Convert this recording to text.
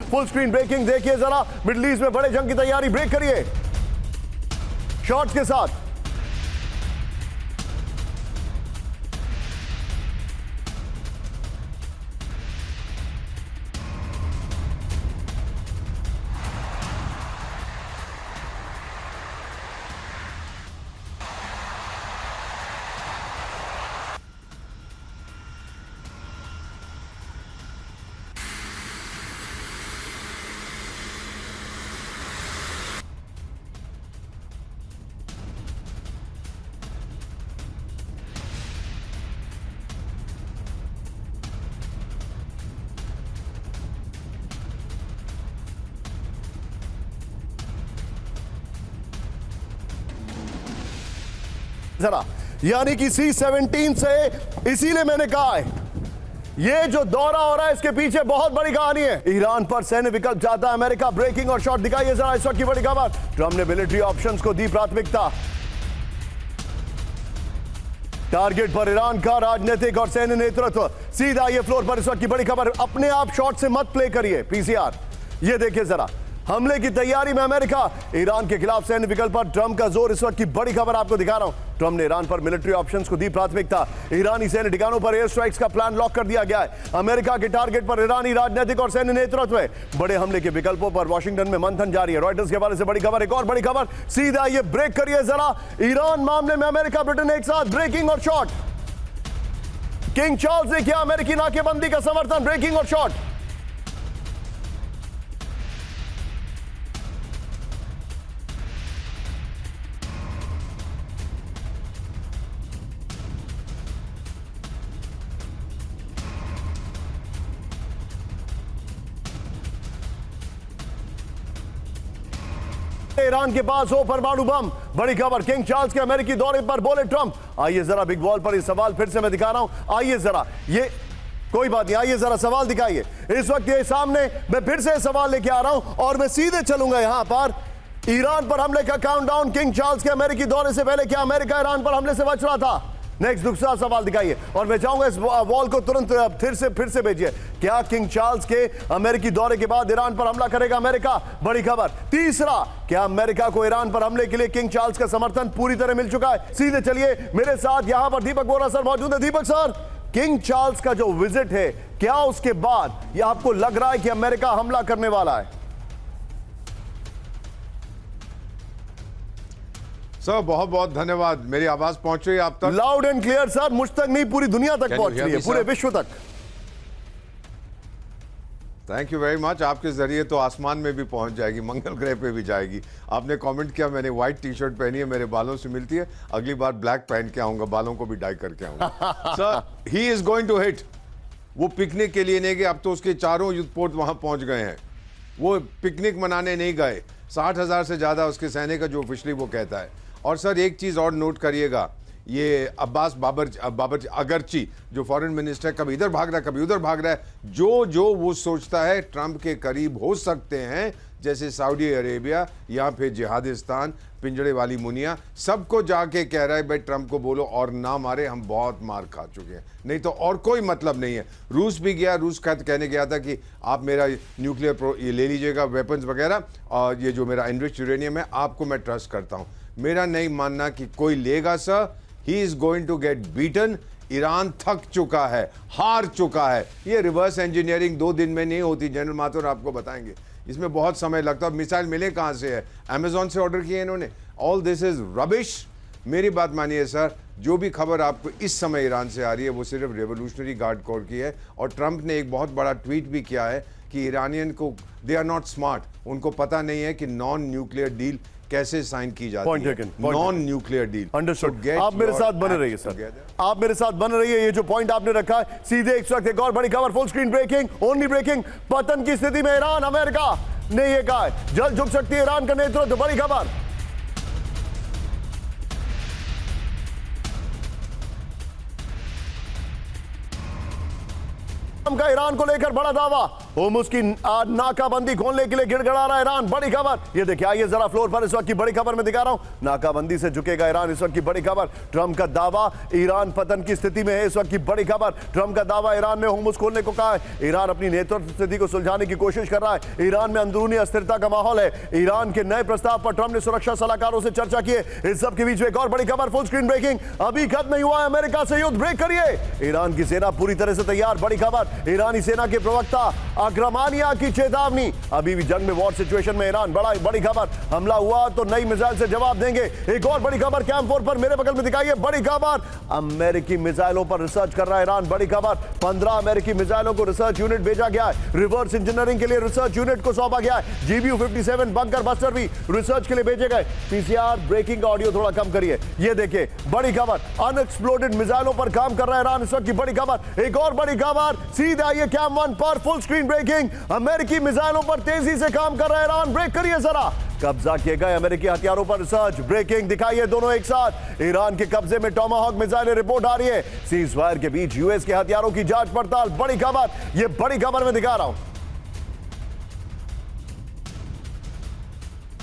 Full screen breaking देखिए जरा, middle east में बड़े जंग की तैयारी, ब्रेक करिए शॉट्स के साथ। जरा यानी कि C-17 से, इसीलिए मैंने कहा है ये जो दौरा हो रहा है इसके पीछे बहुत बड़ी कहानी है। ईरान पर सैन्य विकल्प चाहता है अमेरिका, ब्रेकिंग और शॉट दिखाइए जरा इस वक्त की बड़ी खबर। ट्रंप ने मिलिट्री ऑप्शंस को दी प्राथमिकता, टारगेट पर ईरान का राजनीतिक और सैन्य नेतृत्व। सीधा ये फ्लोर पर इस वक्त की बड़ी खबर, अपने आप शॉट से मत प्ले करिए पीसीआर। ये देखिए जरा, हमले की तैयारी में अमेरिका, ईरान के खिलाफ सैन्य विकल्प पर ट्रंप का जोर। इस वक्त की बड़ी खबर आपको दिखा रहा हूं, ट्रंप ने ईरान पर मिलिट्री ऑप्शंस को दी प्राथमिकता। ईरानी सैन्य ठिकानों पर एयर स्ट्राइक्स का प्लान लॉक कर दिया गया है। अमेरिका के टारगेट पर ईरानी राजनीतिक और सैन्य नेतृत्व है। बड़े हमले के विकल्पों पर वॉशिंगटन में मंथन जारी है। रॉयटर्स के हवाले से बड़ी खबर, एक और बड़ी खबर, सीधा ये ब्रेक करिए जरा। ईरान मामले में अमेरिका ब्रिटेन एक साथ, ब्रेकिंग और शॉट। किंग चार्ल्स ने किया अमेरिकी नाकेबंदी का समर्थन, ब्रेकिंग और शॉट। ईरान के पास हो परमाणु बम, बड़ी खबर। किंग चार्ल्स के अमेरिकी दौरे पर बोले ट्रंप। आइए जरा बिग वॉल पर ये सवाल फिर से मैं दिखा रहा हूं, आइए जरा, ये कोई बात नहीं, आइए जरा सवाल दिखाइए इस वक्त ये सामने। मैं फिर से सवाल लेके आ रहा हूं और मैं सीधे चलूंगा यहां पर। ईरान पर हमले का काउंटडाउन, किंग चार्ल्स के अमेरिकी दौरे से पहले क्या अमेरिका ईरान पर हमले से बच रहा था? नेक्स्ट दूसरा सवाल दिखाइए और मैं चाहूंगा इस वॉल को तुरंत फिर से भेजिए। क्या किंग चार्ल्स के अमेरिकी दौरे के बाद ईरान पर हमला करेगा अमेरिका? बड़ी खबर। तीसरा, क्या अमेरिका को ईरान पर हमले के लिए किंग चार्ल्स का समर्थन पूरी तरह मिल चुका है? सीधे चलिए, मेरे साथ यहां पर दीपक बोरा सर मौजूद है। दीपक सर, किंग चार्ल्स का जो विजिट है, क्या उसके बाद यह आपको लग रहा है कि अमेरिका हमला करने वाला है? सर बहुत बहुत धन्यवाद। मेरी आवाज पहुंच रही है आप तक? लाउड एंड क्लियर सर, मुझ तक नहीं पूरी दुनिया तक पहुंच रही है, पूरे विश्व तक। Thank you very much. आपके जरिए तो आसमान में भी पहुंच जाएगी, मंगल ग्रह पे भी जाएगी। आपने कमेंट किया, मैंने व्हाइट टी शर्ट पहनी है, मेरे बालों से मिलती है, अगली बार ब्लैक पहन के आऊंगा, बालों को भी डाई करके आऊंगा। Sir he is going to hit. वो पिकनिक के लिए नहीं गए, अब तो उसके चारों युद्धपोत वहां पहुंच गए हैं। वो पिकनिक मनाने नहीं गए। 60,000 से ज्यादा उसके सैनिक जो ऑफिशियली वो कहता है। और सर एक चीज और नोट करिएगा, ये अब्बास बाबर अगरची जो फॉरेन मिनिस्टर, कभी इधर भाग रहा है कभी उधर भाग रहा है। जो वो सोचता है ट्रंप के करीब हो सकते हैं, जैसे सऊदी अरेबिया या फिर जिहादिस्तान, पिंजड़े वाली मुनिया, सबको जाके कह रहा है भाई ट्रंप को बोलो और ना मारे, हम बहुत मार खा चुके हैं, नहीं तो और कोई मतलब नहीं है। रूस भी गया, रूस का कहने गया था कि आप मेरा न्यूक्लियर ये ले लीजिएगा, वेपन्स वगैरह, और ये जो मेरा एनरिच्ड यूरेनियम है आपको मैं ट्रस्ट करता हूँ। मेरा नहीं मानना कि कोई लेगा sir. He is going to get beaten. Iran थक चुका है, हार चुका है। ये रिवर्स इंजीनियरिंग 2 दिन में नहीं होती, जनरल माथुर आपको बताएंगे, इसमें बहुत समय लगता है। मिसाइल मिले कहां से है? अमेजोन से ऑर्डर किए इन्होंने। All this is rubbish. मेरी बात मानिए सर, जो भी खबर आपको इस समय ईरान से आ रही है वो सिर्फ रेवोल्यूशनरी गार्ड कोर की है। और ट्रंप ने एक बहुत बड़ा ट्वीट भी किया है कि ईरानियन को, दे आर नॉट स्मार्ट, उनको पता नहीं है कि नॉन न्यूक्लियर डील कैसे साइन की जाती है, नॉन न्यूक्लियर डील। अंडरस्टूड। आप मेरे साथ बने रहिए सर, आप मेरे साथ बने रहिए। ये जो पॉइंट आपने रखा है, सीधे इस वक्त एक और बड़ी खबर, full screen breaking, only breaking. पतन की स्थिति में ईरान, अमेरिका ने यह कहा है जल्द झुक सकती है ईरान का नेतृत्व। बड़ी खबर। का ईरान को लेकर बड़ा दावा, होर्मुज की नाकाबंदी खोलने के लिए गिड़गिड़ा रहा है ईरान। बड़ी खबर ये देखिए, आइए जरा फ्लोर पर इस वक्त की बड़ी खबर में दिखा रहा हूं। नाकाबंदी से झुकेगा ईरान, इस वक्त की बड़ी खबर। ट्रंप का दावा, ईरान पतन की स्थिति में है, इस वक्त की बड़ी खबर। ट्रंप का दावा, ईरान ने होर्मुज खोलने को कहा है। ईरान अपनी नेतृत्व स्थिति को सुलझाने की कोशिश कर रहा है। ईरान में अंदरूनी अस्थिरता का माहौल है। ईरान के नए प्रस्ताव पर ट्रंप ने सुरक्षा सलाहकारों से चर्चा की है। इस सब के बीच में एक और बड़ी खबर, फुल स्क्रीन ब्रेकिंग। अभी खत्म नहीं हुआ है अमेरिका से युद्ध, ब्रेक करिए। ईरान की सेना पूरी तरह से तैयार। बड़ी खबर, ईरानी सेना के प्रवक्ता अग्रमानिया की चेतावनी। अभी भी जंग में वॉर सिचुएशन में ईरान। बड़ी खबर, हमला हुआ तो नई मिसाइल से जवाब देंगे। एक और बड़ी खबर, कैंप 4 पर मेरे बगल में दिखाइए। बड़ी खबर, अमेरिकी मिसाइलों पर रिसर्च कर रहा है ईरान। बड़ी खबर, 15 अमेरिकी मिसाइलों को रिसर्च यूनिट भेजा गया है। रिवर्स इंजीनियरिंग के लिए रिसर्च यूनिट को सौंपा गया है। GBU-57 बंकर बस्टर भी रिसर्च के लिए भेजे गए। पीसीआर ब्रेकिंग का ऑडियो थोड़ा कम करिए। ये देखिए बड़ी खबर, अनएक्सप्लोडेड मिसाइलों पर काम कर रहा है ईरान, इस वक्त की बड़ी खबर। एक और बड़ी खबर, सीधे आइए कैम 1 पर, फुल स्क्रीन ब्रेकिंग। अमेरिकी मिसाइलों पर तेजी से काम कर रहा है ईरान, ब्रेक करिए जरा। कब्जा किए गए अमेरिकी हथियारों पर रिसर्च, ब्रेकिंग दिखाइए दोनों एक साथ। ईरान के कब्जे में टॉमाहॉक मिसाइलें, रिपोर्ट आ रही है। सीज फायर के बीच यूएस के हथियारों की जांच पड़ताल। बड़ी खबर, ये बड़ी खबर मैं दिखा रहा हूं।